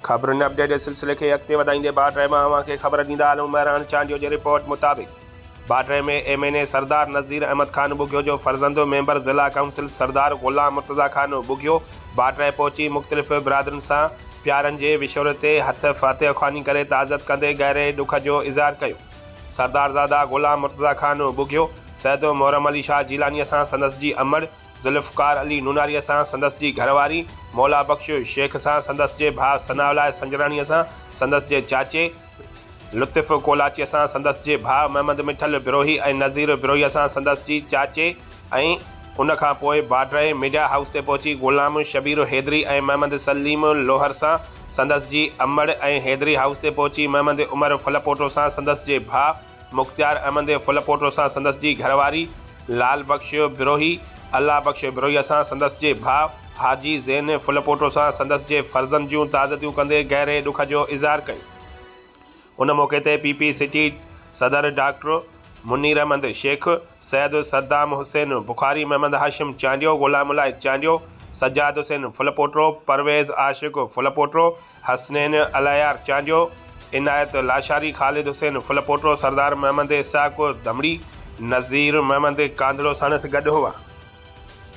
खबरुनि update जे सिलसिले खे अॻिते वधाईंदे बाड्रे मां अव्हां खे ख़बर ॾींदा हलूं। महरान चांडियो जी रिपोर्ट मुताबिक़ बाड्रे में MNA सरदार नज़ीर अहमद ख़ान बुघियो जो फर्ज़ंद मेंबर ज़िला काउंसिल सरदार ग़ुलाम मुर्तज़ा ख़ान बुघियो बाड्रे पहुची मुख़्तलिफ़ बिरादरनि सां प्यारनि जे विछोड़ ते हथ फातिह ख़्वानी करे ताज़त कंदे गहरे ॾुख जो इज़हार कयो। सरदारज़ादा ग़ुलाम मुर्तज़ा ख़ान बुघियो सैयद मोहरम अली शाह जीलानीअ सां संदसि जी अमड़, ज़ुल्फ़कार अली नूनारीअ सां संदसि जी घरवारी, मौला बख्श शेख सां संदसि जे भाउ सनाउल्लाह संजरानीअ सां संदसि जे चाचे, लुत्फ़ कोलाचीअ सां संदसि जे भाउ महमद मिठल बिरोही ऐं नज़ीर बिरोहीअ सां संदसि जी चाचे ऐं उन खां पोइ बाड्रे मीडिया हाउस ते पहुची ग़ुलाम शबीर हैदरी ऐं महमद सलीम लोहर सां संदसि जी अमड़ ऐं हैदरी हाउस ते पहुची महमद उमर फलपोटो सां संदसि जे भाउ मुख़्तियार अहमद फलपोटो सां संदसि जी घरवारी, लाल बख्श बिरोही अल्लाह बख्श बिरोहीअ सां संदसि जे भाउ हाजी ज़ैन फलपोटो सां संदसि जे फर्ज़नि जूं ताज़तियूं कंदे गहरे ॾुख जो इज़हार कयो। उन मौक़े ते PP सिटी सदर डॉक्टर मुनीर अहमद शेख, सैयद सद्दाम हुसैन बुखारी, महमद हाशिम चांडियो, ग़ुलाम अलाई चांडियो, सज्जाद हुसैन फलपोटो, परवेज़ आशिक फलपोटो, हसनैन अलायार चांडियो, इनायत लाशारी, ख़ालिद हुसैन फलपोटो, सरदार महमद इसाक दमड़ी, नज़ीर महमद कांदड़ो साणसि गॾु हुआ।